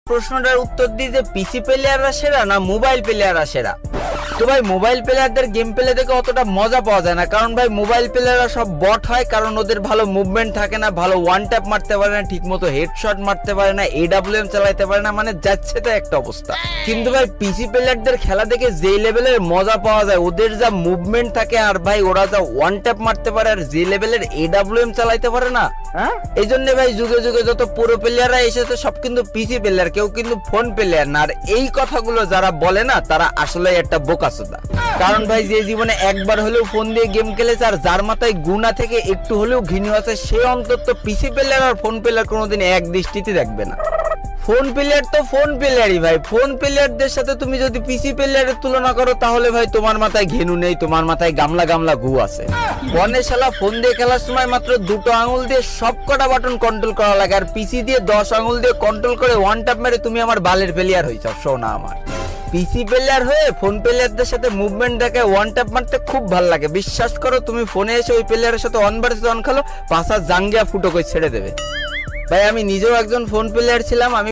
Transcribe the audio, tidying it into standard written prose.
প্রশ্নটার উত্তর দিই যে পিসি প্লেয়াররা সেরা না মোবাইল প্লেয়াররা সেরা। তো ভাই মোবাইল প্লেয়ারদের গেম প্লে দেখে অতটা মজা পাওয়া যায় না, কারণ ভাই মোবাইল প্লেয়াররা সব বট হয়, কারণ ওদের ভালো মুভমেন্ট থাকে না, ভালো ওয়ান ট্যাপ মারতে পারে না, ঠিক মতো হেডশট মারতে পারে না, এডব্লিউএম চালাতে পারে না, মানে যাচ্ছে তো একটা অবস্থা। কিন্তু ভাই পিসি প্লেয়ারদের খেলা দেখে যে লেভেলের মজা পাওয়া যায়, ওদের যা মুভমেন্ট থাকে আর ভাই ওরা যা ওয়ান ট্যাপ মারতে পারে আর যে লেভেলের এডব্লিউএম চালাতে পারে না, এই জন্য ভাই যুগে যুগে যত পুরো প্লেয়াররা এসেছে সব কিন্তু পিসি প্লেয়ার, কেউ কিন্তু ফোন প্লেয়ার না। আর এই কথাগুলো যারা বলে না তারা আসলে একটা বোকাচোদা। কারণ ভাই যে জীবনে একবার হলেও ফোন দিয়ে গেম খেলেছে আর যার মাথায় গুণা থেকে একটু হলেও ঘৃণা আছে, সে অন্তত পিসি প্লেয়ার আর ফোন প্লেয়ার কোনোদিন এক দৃষ্টিতে দেখবে না। ফোন প্লেয়ার তো ফোন প্লেয়ারই ভাই, ফোন প্লেয়ারদের সাথে তুমি যদি পিসি প্লেয়ারের তুলনা করো তাহলে ভাই তোমার মাথায় ঘেনু নেই, তোমার মাথায় গামলা গামলা গু আছে। ফোনে শালা ফোন দিয়ে খেলার সময় মাত্র 2টো আঙুল দিয়ে সব কটা বাটন কন্ট্রোল করা লাগে, আর পিসি দিয়ে 10 আঙুল দিয়ে কন্ট্রোল করে ওয়ান ট্যাপ মেরে তুমি আমার বালের প্লেয়ার হয়েছ। শোনা আমার পিসি প্লেয়ার হয়ে ফোন প্লেয়ারদের সাথে মুভমেন্ট দেখে ওয়ান ট্যাপ মারতে খুব ভালো লাগে। বিশ্বাস করো তুমি ফোনে এসে ওই প্লেয়ারের সাথে অন ভার্সেস অন খেলো, পাশা জাঙ্গিয়া ফুটো করে ছেড়ে দেবে। ভাই আমি নিজেও একজন ফোন প্লেয়ার ছিলাম, আমি